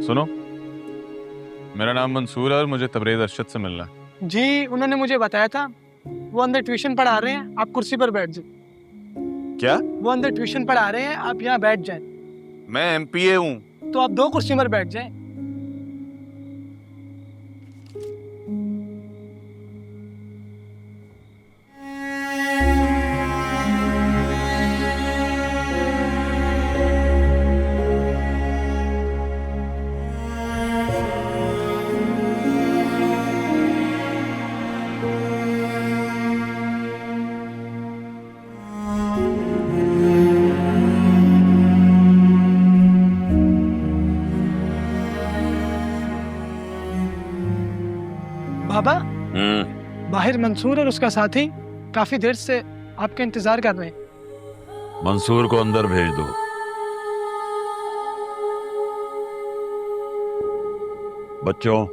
सुनो, मेरा नाम मंसूर है और मुझे तबरेज़ अरशद से मिलना है। जी, उन्होंने मुझे बताया था वो अंदर ट्यूशन पढ़ा रहे हैं, आप कुर्सी पर बैठ जाए। क्या? वो अंदर ट्यूशन पढ़ा रहे हैं, आप यहाँ बैठ जाए। मैं एमपीए हूँ। तो आप 2 कुर्सी पर बैठ जाए। बाबा, बाहर मंसूर और उसका साथी काफी देर से आपका इंतजार कर रहे हैं। मंसूर को अंदर भेज दो। बच्चों,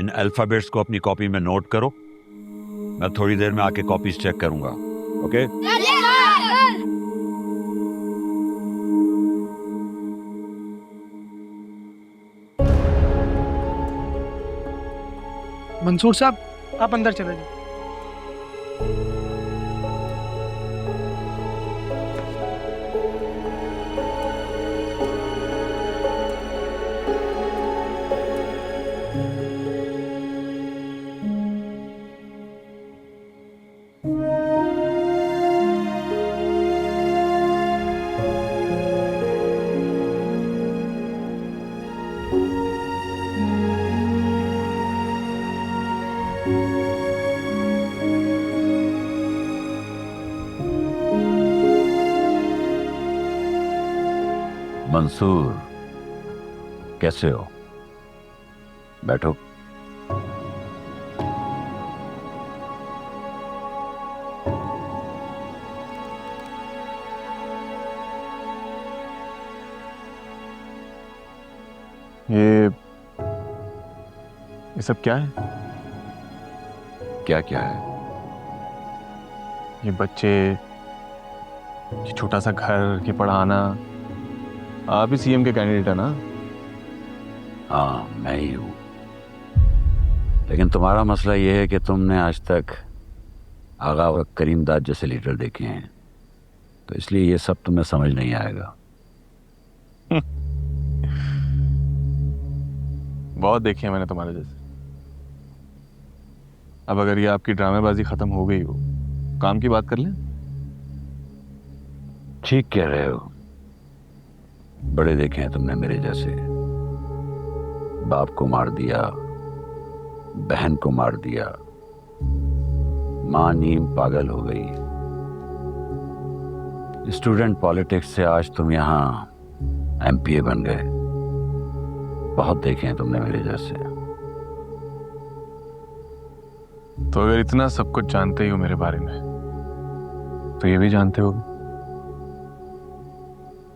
इन अल्फाबेट्स को अपनी कॉपी में नोट करो। मैं थोड़ी देर में आके कॉपीज चेक करूंगा। ओके? मंसूर साहब, आप अंदर चले जाइए। मंसूर, कैसे हो? बैठो। ये सब क्या है? क्या क्या है? ये बच्चे, ये छोटा सा घर, ये पढ़ाना। आप ही सीएम के कैंडिडेट है ना? हाँ, मैं ही हूं। लेकिन तुम्हारा मसला यह है कि तुमने आज तक आगा और करीमदाद जैसे लीडर देखे हैं, तो इसलिए ये सब तुम्हें समझ नहीं आएगा। बहुत देखे हैं मैंने तुम्हारे जैसे। अब अगर ये आपकी ड्रामेबाजी खत्म हो गई हो, काम की बात कर लें। ठीक कह रहे हो। बड़े देखे हैं तुमने मेरे जैसे। बाप को मार दिया, बहन को मार दिया, मां नीम पागल हो गई। स्टूडेंट पॉलिटिक्स से आज तुम यहां एमपीए बन गए। बहुत देखे हैं तुमने मेरे जैसे। तो अगर इतना सब कुछ जानते ही हो मेरे बारे में, तो ये भी जानते हो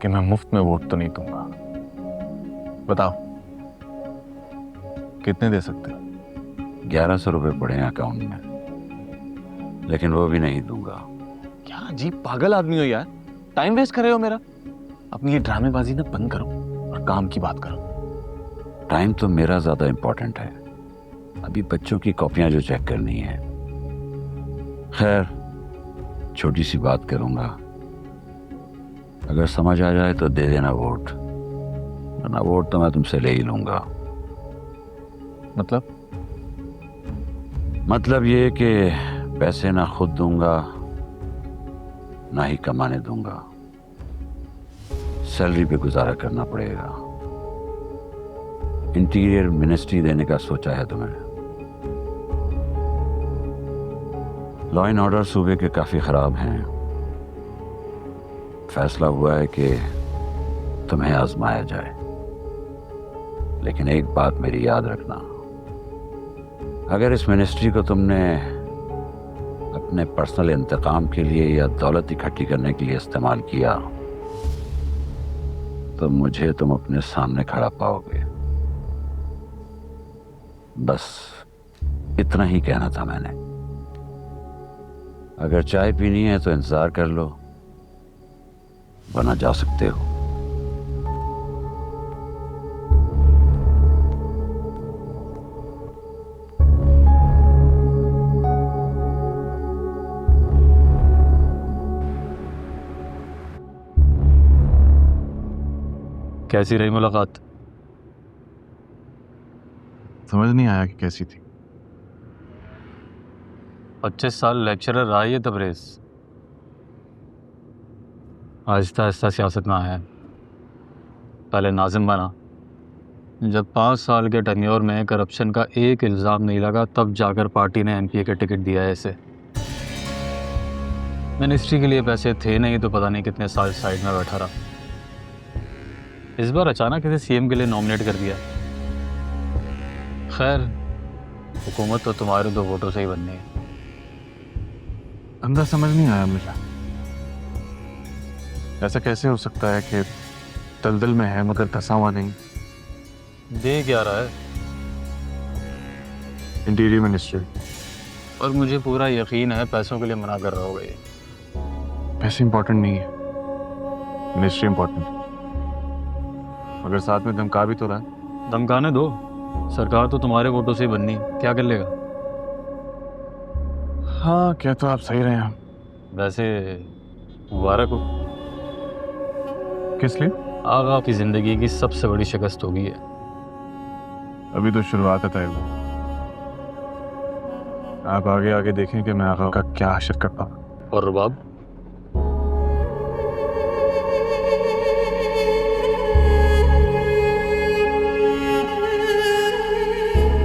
कि मैं मुफ्त में वोट तो नहीं दूंगा। बताओ, कितने दे सकते हो? 1100 रुपए पड़े हैं अकाउंट में, लेकिन वो भी नहीं दूंगा। क्या अजीब पागल आदमी हो यार। टाइम वेस्ट कर रहे हो मेरा। अपनी ये ड्रामेबाजी ना बंद करो और काम की बात करो। टाइम तो मेरा ज्यादा इंपॉर्टेंट है। अभी बच्चों की कॉपियां जो चेक करनी है। खैर, छोटी सी बात करूंगा। अगर समझ आ जाए तो दे देना वोट, वरना वोट तो मैं तुमसे ले ही लूंगा। मतलब ये कि पैसे ना खुद दूंगा, ना ही कमाने दूंगा। सैलरी पे गुजारा करना पड़ेगा। इंटीरियर मिनिस्ट्री देने का सोचा है तुम्हें। लॉ एंड ऑर्डर सूबे के काफी खराब हैं। फैसला हुआ है कि तुम्हें आजमाया जाए। लेकिन एक बात मेरी याद रखना, अगर इस मिनिस्ट्री को तुमने अपने पर्सनल इंतकाम के लिए या दौलत इकट्ठी करने के लिए इस्तेमाल किया, तो मुझे तुम अपने सामने खड़ा पाओगे। बस इतना ही कहना था मैंने। अगर चाय पीनी है तो इंतजार कर लो, वरना जा सकते हो। कैसी रही मुलाकात? समझ नहीं आया कि कैसी थी। 25 साल लेक्चरर रहा है तबरेज़, आहिस्ता आहिस्ता सियासत में आया है। पहले नाजिम बना, जब 5 साल के टेन्योर में करप्शन का एक इल्ज़ाम नहीं लगा तब जाकर पार्टी ने एमपीए का टिकट दिया है इसे। मिनिस्ट्री के लिए पैसे थे नहीं तो पता नहीं कितने साल साइड में बैठा रहा। इस बार अचानक इसे सीएम के लिए नॉमिनेट कर दिया। खैर, हुकूमत तो तुम्हारे 2 वोटों से ही बननी है। अंदर समझ नहीं आया मुझे, ऐसा कैसे हो सकता है कि दलदल में है मगर धंसा हुआ नहीं। दे क्या रहा है? Interior ministry. और मुझे पूरा यकीन है पैसों के लिए मना कर रहा होगा ये। पैसे इंपॉर्टेंट नहीं है, मिनिस्ट्री इंपॉर्टेंट है। मगर साथ में धमका भी तो रहा है। धमकाने दो, सरकार तो तुम्हारे वोटों से ही बननी, क्या कर लेगा? हाँ, क्या तो आप सही रहे हैं। वैसे मुबारक हो, किस लिए? आगा की जिंदगी की सबसे बड़ी शिकस्त होगी है। अभी तो शुरुआत है तैयब। आप आगे आगे देखें कि मैं आगा का क्या हशर करता हूँ। और रुबाब?